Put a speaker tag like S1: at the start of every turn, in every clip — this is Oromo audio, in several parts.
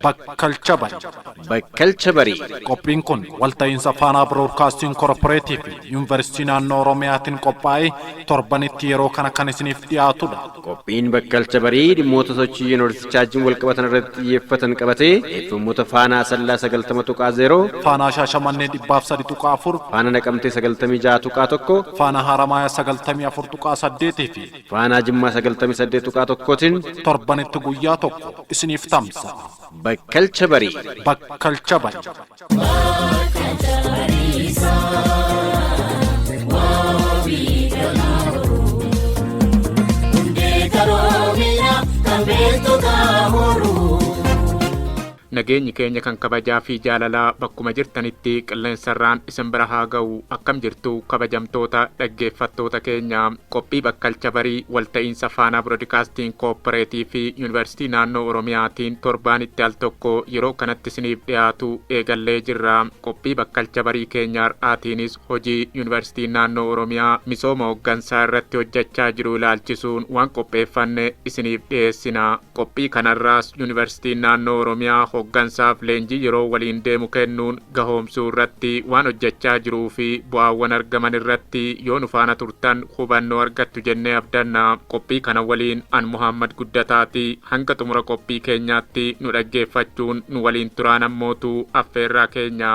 S1: bakkalcha bari.
S2: Bakkalcha bari.
S1: Qophiin kun walta'iinsa Faanaa Broadcasting Corporative Yuunivarsiitii naannoo Oromiyaatiin qophaa'ee torbanitti yeroo kana kan isiniif dhiyaatudha.
S2: Qophiin bakkalcha barii dhimmoota sochii yuunivarsiitichaa wajjin wal qabatan irratti xiyyeeffatan qabatee eeffammoota Faanaa Asallaa 90.0,
S1: Faanaa Shaashamannee 300.4,
S2: Faanaa Naqamtee 96.1,
S1: Faanaa Haramayaa 94.8 fi
S2: Faanaa Jimmaa 98.1tiin
S1: torbanitti guyyaa tokko isiniif tamsa.
S2: Bakkalcha barii.
S1: Bakkalcha bari.
S3: Nageenyi keenya kan kabajaa fi jaalalaa bakkuma jirtanitti qilleensarraan isin bira haa ga'u. Akkam jirtu kabajamtoota dhaggeeffattoota keenya. Qophii bakkalcha barii walta'iinsa Faanaa Broadcasting Corporative fi Yuunivarsiitii naannoo Oromiyaatiin torbaanitti al tokko yeroo kanatti isiniif dhiyaatu eegallee jirra. Qophii bakkalcha barii keenya har'aatiinis hojii Yuunivarsiitii naannoo Oromiyaa misooma hooggansaa irratti hojjechaa jiru ilaalchisuun waan qopheeffanne isiniif dhiyeessina. Qophii kanarraas Yuunivarsiitiin naannoo Oromiyaa hooggansaaf leenjii yeroo waliin deemu kennuun gahoomsuu irratti waan hojjechaa jiruu fi bu'aawwan argaman irratti yoo nu faana turtan hubannoo argattu jennee abdanna. Qophii kana waliin an Muhammad Guddataati. Hanga xumura qophii keenyaatti nu dhaggeeffachuun nu waliin turaan ammootu affeerraa keenya.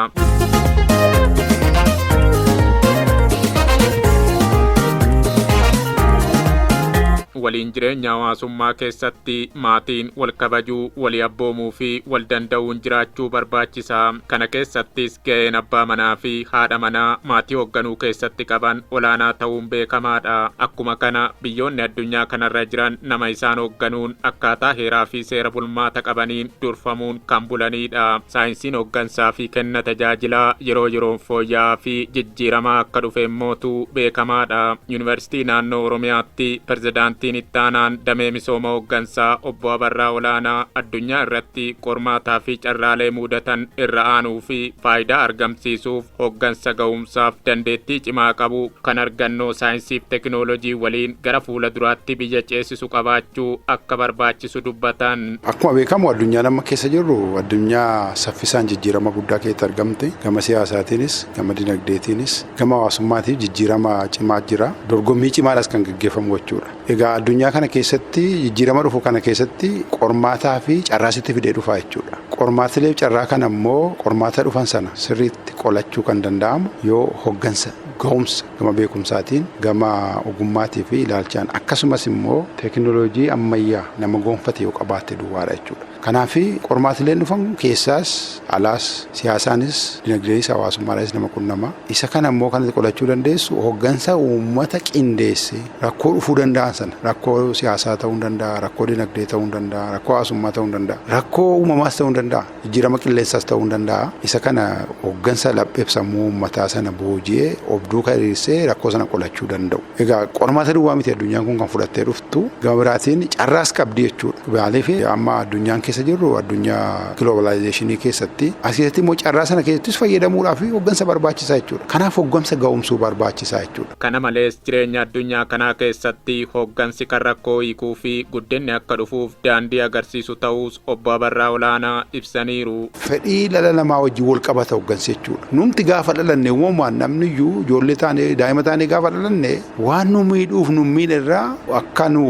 S3: Waliin jireenya hawaasummaa keessatti maatiin wal kabajuu, walii abboomuu fi wal danda'uun jiraachuu barbaachisa. Kana keessattis ga'een abbaa manaa fi haadha manaa maatii hoogganuu keessatti qaban olaanaa ta'uun beekamaadha. Akkuma kana biyyoonni addunyaa kanarra jiran nama isaan hoogganuun akkaataa heeraa fi seera bulmaata qabaniin durfamuun kan bulanidha. Saayinsiin hooggansaa fi kenna tajaajilaa yeroo yeroon fooyya'aa fi jijjiiramaa akka dhufe immootu beekamaadha. Yuunivarsiitii naannoo Oromiyaatti pirezidaantiin ittaanaan damee misooma hooggansaa obbo Abarraa Olaanaa addunyaa irratti qormaataa fi carraalee mudatan irra aanuu fi faayidaa argamsiisuuf hooggansa ga'umsaaf dandeettii cimaa qabu kan argannoo saayinsiif teknoolojii waliin gara fuula duraatti biyya ceesisu qabaachuu akka barbaachisu dubbatan.
S4: Akkuma beekamu addunyaa amma keessa jirru addunyaa saffisaan jijjiirama guddaa keessatti argamte. Gama siyaasaatiinis, gama dinagdeetiinis, gama hawaasummaatiif jijjiirama cimaa jira. Dorgommii cimaadhaas kan gaggeeffamu jechuudha. Egaa addunyaa kana keessatti jijjiirama dhufu kana keessatti qormaataa fi carraasitti fidee dhufaa jechuudha. Qormaatilee carraa kana immoo qormaata dhufan sana sirriitti qolachuu kan danda'amu yoo hooggansa ga'umsa gama beekumsaatiin, gama ogummaatii fi ilaalchaan akkasumas immoo teekinooloojii ammayyaa nama gonfate yoo qabaate duwwaadha jechuudha. Kanaaf qormaatileen dhufan keessaas alaas siyaasaanis dinagdees hawaasummaadhaanis nama qunnama. Isa kana immoo kan qolachuu dandeessu hooggansa uummata qindeessee rakkoo dhufuu danda'an sana rakkoo siyaasaa ta'uu danda'a, rakkoo dinagdee ta'uu danda'a, rakkoo hawaasummaa ta'uu danda'a, rakkoo uumamaas ta'uu danda'a, jijjiirama qilleensaas ta'uu danda'a. Isa kana hooggansa lapheef sammuu uummataa sana booji'ee duuka dhiyeessee rakkoo sana qolachuu danda'u. Egaa qormaata duwwaa miti addunyaan kun kan fudhattee dhuftu gama biraatiin carraas qabdi jechuudha. Maaliif amma addunyaan keessa jirru addunyaa globalizeeshinii keessatti asirratti immoo carraa sana keessattis fayyadamuudhaaf hooggansa barbaachisaa jechuudha. Kanaaf hooggansa ga'umsuu barbaachisaa jechuudha.
S3: Kana malees jireenya addunyaa kanaa keessatti hooggansi kan rakkoo hiikuu fi guddinni akka dhufuuf daandii agarsiisu ta'us obbo Abarraa Olaanaa ibsaniiru.
S4: Fedhii dhala namaa wajjin wal qabata hooggansi jechuudha. Numti gaafa dhalanne uumamaan namni iyyuu ijoollee taanee daa'ima taanee gaafa dhalanne waan nu miidhuuf nu miidharraa akka nu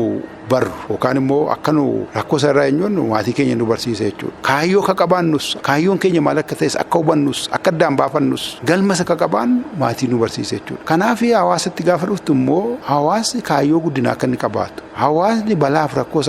S4: barru yookaan immoo akka nu rakkoo sarara eenyuun maatii keenya nu barsiisa jechuudha. Kaayyoo akka qabaannus kaayyoon keenya maal akka ta'es akka hubannus akka addaan baafannus galmas akka qabaan maatii nu barsiisa jechuudha. Kanaaf hawaasatti gaafa dhuftu immoo hawaasni kaayyoo guddinaa akka inni qabaatu hawaasni balaaf rakkoo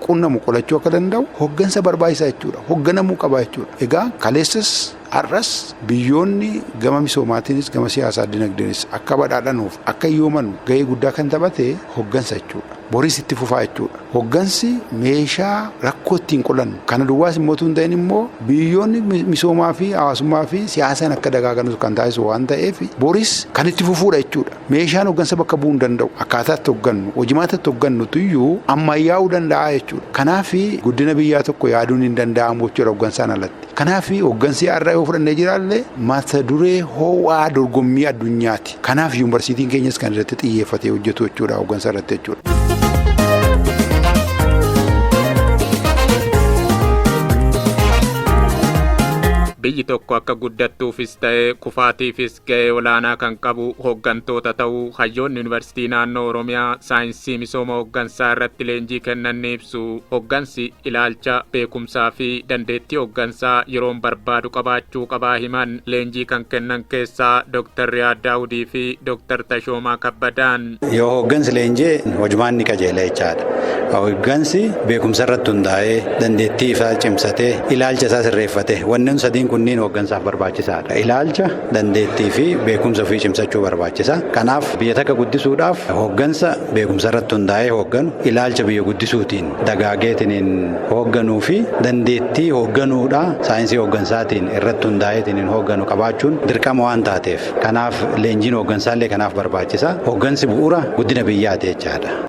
S4: qunnamu qolachuu akka danda'u hooggansa barbaachisaa jechuudha. Hoogganamuu qaba jechuudha. Egaa kaleessas har'as biyyoonni gama misoomaatiinis gama siyaasaa dinagdeenis akka badhaadhanuuf akka hiyyooman gahee guddaa kan taphate hooggansa jechuudha. Boris itti fufaa jechuudha. Hooggansi meeshaa rakkoo ittiin qolannu kana duwwaas immoo tun ta'in immoo biyyoonni misoomaa fi hawaasummaa fi siyaasaan akka dagaaganus kan taasisu waan ta'eef boris kan itti fufuudha jechuudha. Meeshaan hooggansa bakka bu'uu hin danda'u. Akkaataa itti hooggannu, hojimaata itti hooggannu iyyuu ammayyaa'uu danda'a jechuudha. Kanaaf guddina biyyaa tokko yaaduun hin danda'amu jechuudha hooggansaan alatti. Kanaaf hooggansi har'a yoo fudhannee jiraalle mata duree ho'aa dorgommii addunyaati. Kanaaf yuunivarsiitiin keenyas kan irratti xiyyeeffatee hojjetu jechuudha hooggansa irratti jechuudha.
S3: biyyi tokko akka guddattuufis ta'ee kufaatiifis ga'ee olaanaa kan qabu hooggantoota ta'uu hayyoonni yuunivarsiitii naannoo Oromiyaa saayinsii misooma hooggansaa irratti leenjii kennan ni ibsu. Hooggansi ilaalcha beekumsaa fi dandeettii hooggansaa yeroon barbaadu qabaachuu qabaa himan leenjii kan kennan keessaa Dr. Riyaad Daawudii fi Dr. Tashoomaa Kabbadaan.
S5: Yoo hooggansi leenjii hojumaan ni qajeela jechaadha. Hooggansi beekumsa irratti hundaa'ee dandeettii isaa cimsatee ilaalcha isaa sirreeffate wanneen sadiin kunniin hooggansaaf barbaachisaadha. Ilaalcha, dandeettii fi beekumsa ofii cimsachuu barbaachisa. Kanaaf biyya takka guddisuudhaaf hooggansa beekumsa irratti hundaa'ee hoogganu, ilaalcha biyya guddisuutiin dagaageetiin hoogganuu fi dandeettii hoogganuudha saayinsii hooggansaatiin irratti hundaa'eetiin hoogganu qabaachuun dirqama waan taateef. Kanaaf leenjiin hooggansaallee kanaaf barbaachisa. Hooggansi bu'uura guddina biyyaati jechaadha.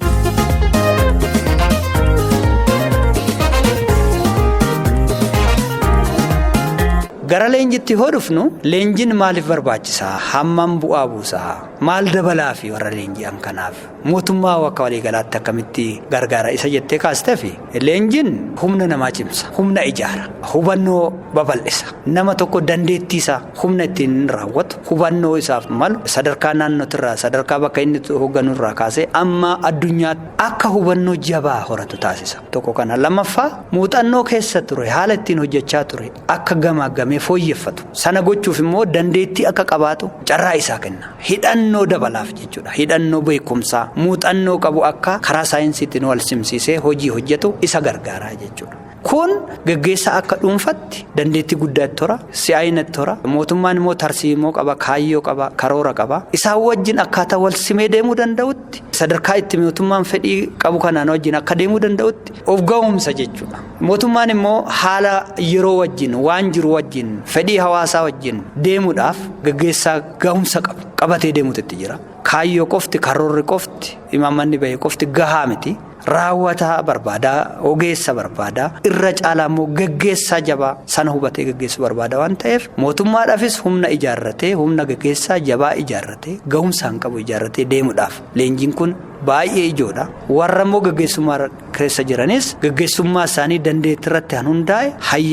S6: Gara leenjitti yoo dhufnu leenjiin maaliif barbaachisaa? Hammam bu'aa buusaa? Maal dabalaa fi warra leenji'an kanaaf? Mootummaa akka waliigalaatti akkamitti gargaara isa jettee kaasteef leenjiin humna namaa cimsa, humna ijaara, hubannoo babal'isa. Nama tokko dandeettii isaa humna ittiin raawwatu, hubannoo isaaf malu sadarkaa naannootirraa sadarkaa bakka inni hoogganurraa kaasee amma addunyaatti akka hubannoo jabaa horatu taasisa. Tokko kana lammaffaa muuxannoo keessa ture haala ittiin hojjechaa ture akka gamaagamee fooyyeffatu. Sana gochuuf immoo dandeettii akka qabaatu carraa isaa kenna. Hidhannoo dabalaaf jechuudha. Hidhannoo beekumsaa muuxannoo qabu akka karaa saayinsiitiin wal simsiisee hojii hojjetu isa gargaara jechuudha. Kun gaggeessaa akka dhuunfatti dandeettii guddaa tora, si'aayina tora. Mootummaan immoo tarsiimoo qaba, kaayyoo qaba, karoora qaba. Isaan wajjin akkaataa wal simee deemuu danda'utti sadarkaa itti mootummaan fedhii qabu kanaan wajjin akka deemuu danda'utti of ga'umsa jechuudha. Mootummaan immoo haala yeroo wajjin waan jiru wajjin fedhii hawaasaa wajjin deemuudhaaf gaggeessaa ga'umsa qabatee deemuutti jira. Kaayyoo qofti, karoorri qofti, imaammanni bahee qofti gahaa miti. Raawwataa barbaadaa, ogeessa barbaadaa, irra caalaa immoo gaggeessaa jabaa sana hubatee gaggeessuu barbaada waan ta'eef mootummaadhaafis humna ijaarratee, humna gaggeessaa jabaa ijaarratee, ga'umsaan qabu ijaarratee deemuudhaaf leenjiin kun baay'ee ijoodha. Warra immoo gaggeessummaa keessa jiranis gaggeessummaa isaanii dandeettii irratti hundaa'e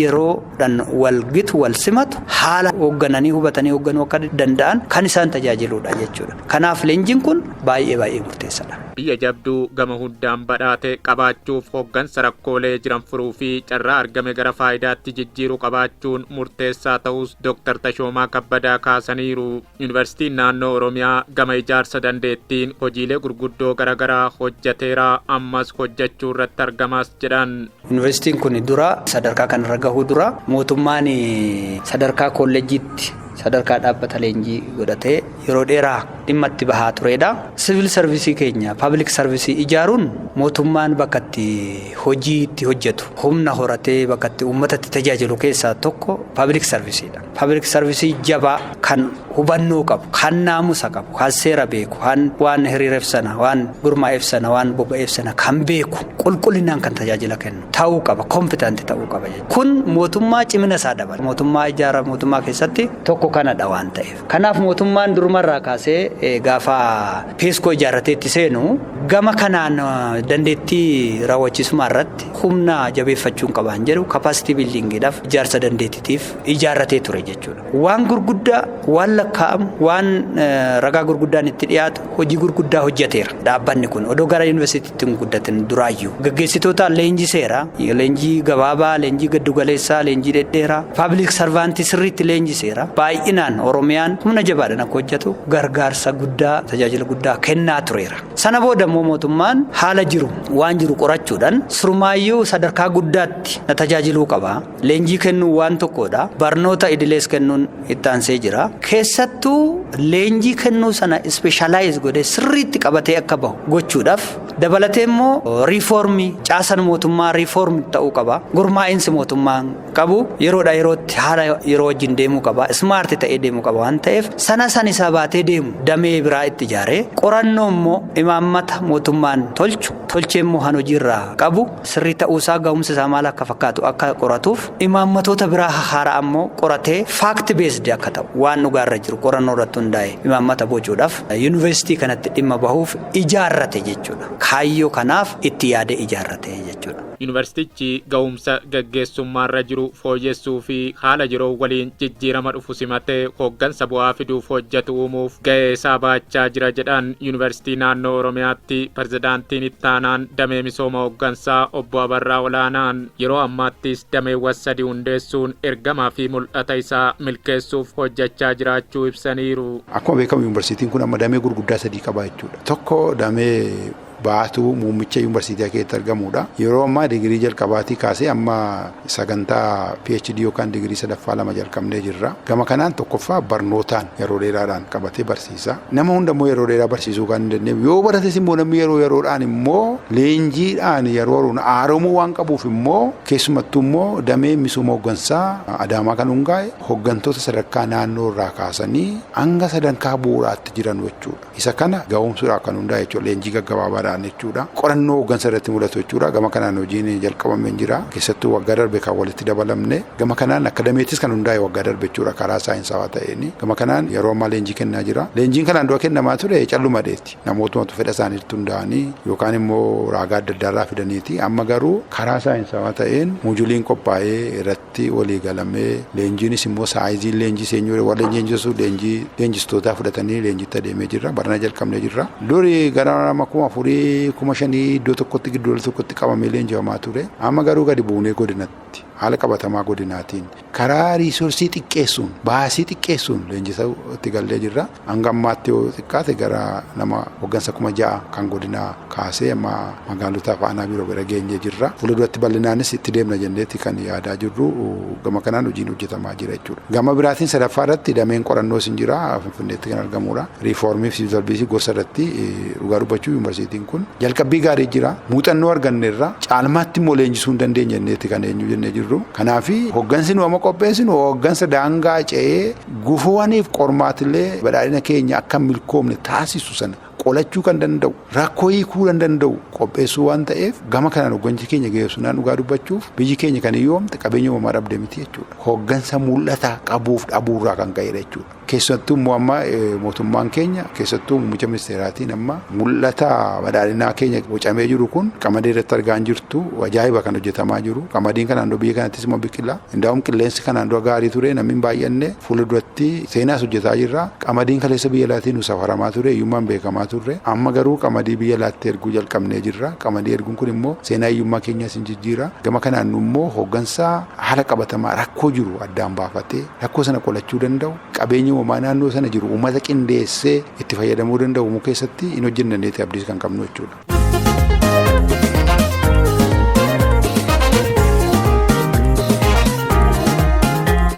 S6: hayyeroodhaan wal gitu, wal simatu, haala hooggananii hubatanii hoogganuu akka danda'an kan isaan tajaajiluudha jechuudha. Kanaaf leenjiin kun baay'ee murteessaadha.
S3: Biyya jabduu gama hundaan badhaate qabaachuuf hooggansa rakkoolee jiran furuu fi carraa argame gara faayidaatti jijjiiruu qabaachuun murteessaa ta'us Dr. Tashoomaa Kabbadaa kaasaniiru. Yuunivarsiitiin naannoo Oromiyaa gama ijaarsa dandeettiin hojiilee gurguddoo garaagaraa hojjeteera, ammas hojjechuu irratti argamaas jedhan.
S6: Yuunivarsiitiin kun dura sadarkaa kanarra gahuu dura mootummaan sadarkaa kolleejiitti sadarkaa dhaabbata leenjii godhatee yeroo dheeraa dhimma itti bahaa turedha. Siviil sarvisii keenya paablik sarvisii ijaaruun mootummaan bakka itti hojii itti hojjetu humna horatee bakka itti uummatatti tajaajilu keessaa tokko paablik sarvisiidha. Paablik sarvisii jabaa kan hubannoo qabu, kan naamusa qabu, kan seera beeku, kan waan hiriireef sana, waan gurmaa'eef sana, waan boba'eef sana kan beeku, qulqullinaan kan tajaajila kennu ta'uu qaba, kompitanti ta'uu qaba. Kun mootummaa cimina isaa dabala. Mootummaa ijaara mootummaa keessatti tokko kanadha waan ta'eef. Kanaaf mootummaan durumarraa kaasee gaafa peeskoo ijaarrateetti seenu gama kanaan dandeettii raawwachiisummaa irratti humna jabeeffachuun qabaan jedhu kapaasitii biildiingiidhaaf ijaarsa dandeettiitiif ijaarratee ture jechuudha. Waan gurguddaa, waan lakkaa'amu, waan ragaa gurguddaan itti dhiyaatu hojii gurguddaa hojjeteera. Dhaabbanni kun odoo gara yuunivarsiitiitti hin guddatin duraayyuu gaggeessitoota leenjiseera. Leenjii gabaabaa, leenjii giddugaleessaa, leenjii dhedheeraa, paablik sarvaantii sirriitti leenjiseera. Baay'inaan Oromiyaan humna jabaadhaan akka hojjetu gargaarsa guddaa, tajaajila guddaa kennaa tureera. Sana booda immoo mootummaan haala jiru, waan jiru qorachuudhaan surmaayyuu sadarkaa guddaatti na tajaajiluu qaba. Leenjii kennuu waan tokkodha. Barnoota idilees kennuun itti aansee jira. Keessattuu leenjii kennuu sana ispeeshaalaayiz godhee sirriitti qabatee akka bahu gochuudhaaf dabalatee immoo riifoormii caasaan mootummaa riifoormii ta'uu qaba. Gurmaa'insi mootummaan qabu yeroodha yerootti haala yeroo wajjin deemuu qaba. Ismaarti ta'ee deemuu qaba waan ta'eef sana isaa baatee deemu damee biraa itti ijaaree qorannoo immoo imaammata mootummaan tolchee immoo han hojiirraa qabu sirrii ta'uusaa ga'umsa isaa maal akka fakkaatu akka qoratuuf imaammatoota biraa haaraa ammoo qoratee faakti beesdi akka ta'u waan dhugaarra jiru qorannoo irratti hundaa'e imaammata bocuudhaaf yuunivarsiitii kanatti dhimma bahuuf ijaarrate jechuudha. kaayyoo kanaaf itti yaade ijaarrate jechuudha.
S3: Yuunivarsiitichi ga'umsa gaggeessummaarra jiru fooyyessuu fi haala yeroo waliin jijjiirama dhufu simatee hooggansa bu'aa fiduuf hojjetu uumuuf ga'ee isaa baachaa jira jedhan Yuunivarsiitii naannoo Oromiyaatti pirezidaantiin ittaanaan damee misooma hooggansaa obbo Abarraa Olaanaan yeroo ammaattis dameewwan 3 hundeessuun ergamaa fi mul'ata isaa milkeessuuf hojjechaa jiraachuu ibsaniiru.
S4: Akkuma beekamu yuunivarsiitiin kun amma damee gurguddaa 3 qaba jechuudha. Tokko damee baatuu muummicha yuunivarsiitii keessatti argamudha. Yeroo ammaa digirii jalqabaatii kaasee amma sagantaa PhD yookaan digirii 2 jalqabnee jirra. Gama kanaan tokkoffaa barnootaan yeroo dheeraadhaan qabatee barsiisa. Nama hundammoo yeroo dheeraa barsiisuu kan hin dandeenye yoo barates immoo namni yeroodhaan immoo leenjiidhaan yeroon haaromuu waan qabuuf immoo keessumattuu immoo damee misooma hooggansaa Adaamaa kan hundaa'e hooggantoota sadarkaa naannoo irraa kaasanii hanga sadarkaa bu'uuraatti jiran jechuudha. Isa kana ga'umsuudhaaf kan hundaa'e jechuudha. Leenjii gaggabaabaa jechuudha. Qorannoo hooggansa irratti mul'atu jechuudha. Gama kanaan hojiin jalqabamee jira. Keessattuu waggaa darbe kan walitti dabalamne. Gama kanaan akadameetis kan hundaa'e waggaa darbe jechuudha karaa saayinsawaa ta'een. Gama kanaan yeroo ammaa leenjii kennaa jira. Leenjiin kanaan dura kennamaa ture callumadeetti. Namootuma fedha isaaniitti hundaa'anii yookaan immoo raagaa adda addaarraa fidaniiti. Amma garuu karaa saayinsawaa ta'een muujuliin qophaa'ee irratti walii galamee leenjiinis immoo saayiziin leenjii seenyuu wal leenjisuu leenjistootaa fudhatanii leenjiitti adeemee jirra. Barana jalqabnee jirra. Durii gara 4,500 iddoo tokkotti gidduu tokkotti qabamee leenjifamaa ture. Amma garuu gadi buunee godinatti haala qabatamaa godinaatiin karaa riisoorsii xiqqeessuun baasii xiqqeessuun leenjisa itti gallee jirra. Hanga ammaatti yoo xiqqaate gara nama hooggansa 6,000 kan godinaa kaasee amma magaalota faanaa biroo bira geenyee jirra. Fuulduratti bal'inaanis itti deemna jenneetti kan yaadaa jirru. Gama kanaan hojiin hojjetamaa jira jechuudha. Gama biraatiin sadaffaa irratti dameen qorannoos hin jira. Finfinneetti kan argamudha. Riifoormii fi siivil sarviisii gosa irratti dhugaa dubbachuu yuunivarsiitiin kun jalqabbii gaarii jira. Muuxannoo arganneerra caalmaatti immoo leenjisuu hin dandeenye jenneetti kan eenyu jennee jirru. Kanaaf hooggansi nu amma qopheessinu hooggansa daangaa ce'ee gufuuwwaniif qormaatilee badhaadhina keenya akka milkoomne taasisu sana qolachuu kan danda'u rakkoo hiikuu kan danda'u qopheessuu waan ta'eef gama kanaan hooggansi keenya geessunaan dhugaa dubbachuuf biyyi keenya kan hiyyoomte qabeenya uumamaa dhabde miti jechuudha. Hooggansa mul'ata qabuuf dhabuurraa kan ka'edha jechuudha. Keessattuu immoo amma mootummaan keenya keessattuu muummicha ministeeraatiin amma mul'ata badhaadhinaa keenya bocamee jiru kun qamadii irratti argaa jirtu ajaa'iba kan hojjetamaa jiru. Qamadiin kanaan dura biyya kanattis immoo biqila. Indaa'um qilleensi kanaan dura gaarii ture namni hin baay'anne fuulduratti seenaas hojjetaa jirra. Qamadiin kaleessa biyya alaatiin nu safaramaa ture hiyyummaan beekamaa turre. Amma garuu qamadii biyya alaatti erguu jalqabnee jirra. Qamadii erguun kun immoo seenaa hiyyummaa keenyas hin jijjiira. Gama kanaan immoo hooggansa haala qabatamaa rakkoo jiru addaan baafatee rakkoo sana qolachuu danda'u qabeenya uumamaa naannoo sana jiru uummata qindeessee itti fayyadamuu danda'u keessatti hin hojjenneeti abdiis kan qabnu jechuudha.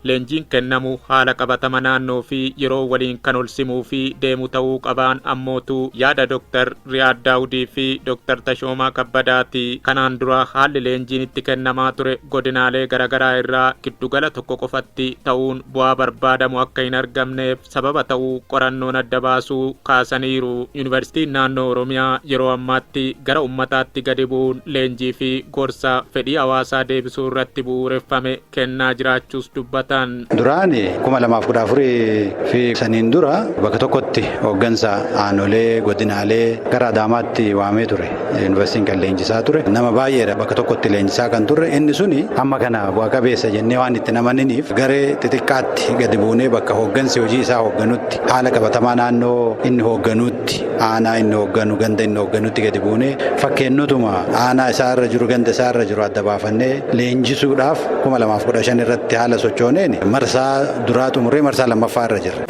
S3: Leenjiin kennamu haala qabatama naannoo fi yeroo waliin kan ol simuu fi deemu ta'uu qabaan ammootu yaada Dr. Riyaad Daawudii fi Dr. Tashoomaa Kabbadaati. Kanaan dura haalli leenjiin itti kennamaa ture godinaalee garaagaraa irraa giddugala tokko qofatti ta'uun bu'aa barbaadamu akka hin argamneef sababa ta'uu qorannoon adda baasuu kaasaniiru. Yuunivarsiitiin naannoo Oromiyaa yeroo ammaatti gara ummataatti gadi bu'uun leenjii fi gorsa fedhii hawaasaa deebisuu irratti bu'uureffame kennaa jiraachuus dubbata.
S5: Duraan 2014 fi saniin dura bakka tokkotti hooggansa aanolee godinaalee gara Adaamaatti waamee ture. Yuunivarsiitiin kan leenjisaa ture. Nama baay'eedha bakka tokkotti leenjisaa kan turre. Inni suni amma kana bu'a qabeessa jennee waan itti namaniniif garee xixiqqaatti gadi buunee bakka hooggansi hojii isaa hoogganutti haala qabatamaa naannoo inni hoogganutti aanaa inni hoogganu ganda inni hoogganutti gadi buunee fakkeennotuma aanaa isaarra jiru ganda isaarra jiru adda baafannee leenjisuudhaaf 2015 irratti haala sochoonee marsaa duraa xumuree marsaa lammaffaa irra jirra.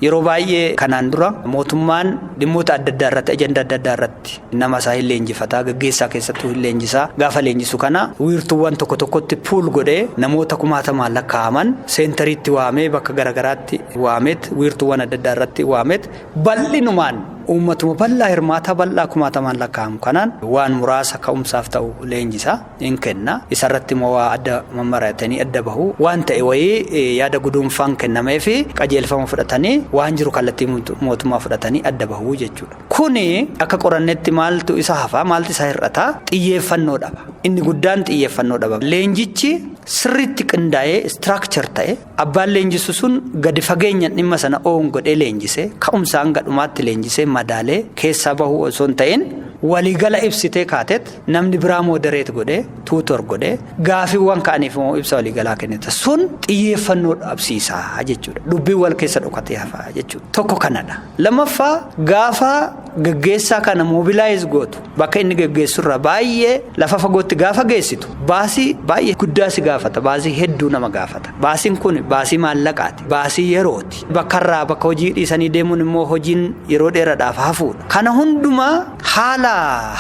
S6: Yeroo baay'ee kanaan dura mootummaan dhimmoota adda addaa irratti ajenda adda addaa irratti nama isaa hin leenjifataa gaggeessaa keessattuu hin leenjisaa gaafa leenjisu kana wiirtuuwwan tokko tokkotti puul godhee namoota 10,000 lakkaa'aman seentariitti waamee bakka garagaraatti waameet wiirtuuwwan adda addaa irratti waameet bal'inumaan uummatuma bal'aa hirmaataa bal'aa 10,000 lakkaa'amu kanaan waan muraasa ka'umsaaf ta'u leenjisaa hin kenna. Isarratti immoo waa adda mammaratanii adda bahu waan ta'e wayii yaada guduunfaan kennamee fi qajeelfama fudhatanii waan jiru kallattii mootummaa fudhatanii adda bahuu jechuudha. Kuni akka qorannetti maaltu isa hafaa maaltu isa hir'ataa xiyyeeffannoo dhaba. Inni guddaan xiyyeeffannoo dhaba. Leenjichi sirriitti qindaa'ee structure ta'e abbaan leenjisu sun gadi fageenyaan dhimma sana oon godhee leenjisee ka'umsaan gadhumaatti leenjisee madaalee keessaa bahuu osoo hin ta'in waliigala ibsitee kaateet namni biraa moderate godhee tuutor godhee gaafiiwwan ka'aniif immoo ibsa waliigalaa kennita sun xiyyeeffannoo dhabsiisaa jechuudha. Dubbii wal keessa dhokatee hafaa jechuudha. Tokko kanadha. Lammaffaa gaafa gaggeessaa kana mobilize gootu bakka inni gaggeessurra baay'ee lafa fagootti gaafa geessitu baasii baay'ee guddaa si gaafata, baasii hedduu nama gaafata. Baasiin kun baasii maallaqaati, baasii yerooti. Bakkarraa bakka hojii dhiisanii deemuun immoo hojiin yeroo dheeraadhaaf hafuudha. Kana hundumaa haala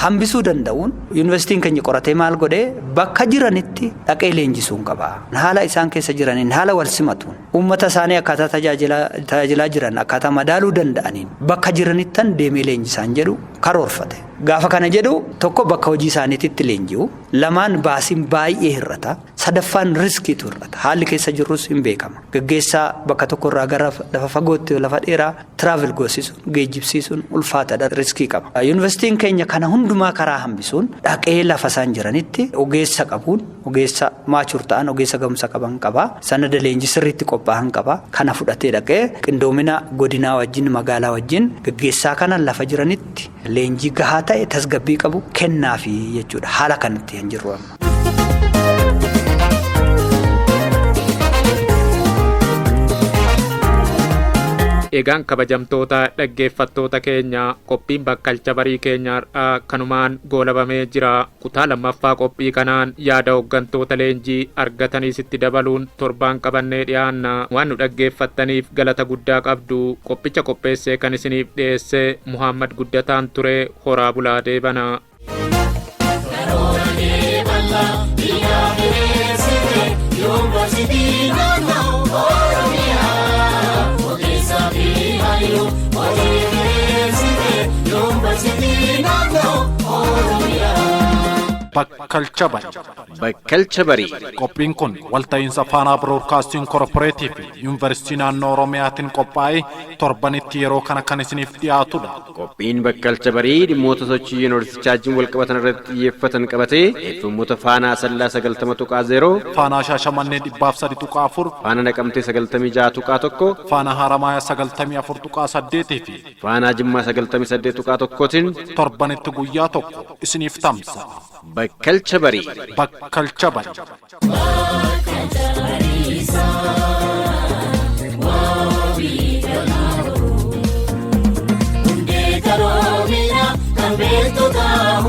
S6: hambisuu danda'uun yuunivarsiitiin keenya qoratee maal godhee bakka jiranitti dhaqee leenjisuun qaba. Haala isaan keessa jiraniin haala wal simatuun uummata isaanii akkaataa tajaajilaa jiran akkaataa madaaluu danda'aniin bakka jiranittan deemee leenjisaan jedhu karoorfate. Gaafa kana jedhu tokko bakka hojii isaaniitti leenji'u, lamaan baasiin baay'ee hir'ata, sadaffaan riskiitu hir'ata. Haalli keessa jirrus hin beekama. Gaggeessaa bakka tokkorraa gara lafa fagootti lafa dheeraa travel goosisuun geejjibsiisuun ulfaataadha, riskii qaba. Yuunivarsiitiin keenya kana hundumaa karaa hambisuun dhaqee lafa isaan jiranitti ogeessa qabuun, ogeessa maachur ta'an, ogeessa gahumsa qaban qaba. Sanada leenjii sirriitti qophaa'an qaba. Kana fudhatee dhaqee qindoomina godinaa wajjin magaalaa wajjin gaggeessaa kana lafa jiranitti leenjii gahaa ta'e tasgabbii qabu kennaafi jechuudha. Haala kanatti hin jirru amma.
S3: Egaan kabajamtoota dhaggeeffattoota keenya qophiin bakkalcha barii keenyaa kanumaan goolabamee jira. Kutaa lammaffaa qophii kanaan yaada hooggantoota leenjii argataniis itti dabaluun torbaan qabannee dhiyaanna. Waan nu dhaggeeffattaniif galata guddaa qabdu. Qophicha qopheessee kan isiniif dhiyeesse Muhammad Guddataan ture. Horaa bulaa deebanaa.
S1: Bakkalcha barii. Qophiin kun walta'iinsa Faanaa Broadcasting Corporative fi Yuunivarsiitii Naannoo Oromiyaatiin qophaa'ee torbanitti yeroo kana kan isiniif dhiyaatudha.
S2: Qophiin bakkalcha barii dhimmoota sochii yuunivarsiitichaa wajjin wal qabatan irratti xiyyeeffatan qabatee eeffamoota Faanaa Asallaa 90.0,
S1: Faanaa Shaashamannee 300.4,
S2: Faanaa Naqamtee 96.1,
S1: Faanaa Haramayaa 94.8 fi
S2: Faanaa Jimmaa 98.1tiin
S1: torbanitti guyyaa tokko isiniif tamsa'a.
S2: Bakkalcha barii.
S1: Bakkalcha barii.
S7: Kan beektotaa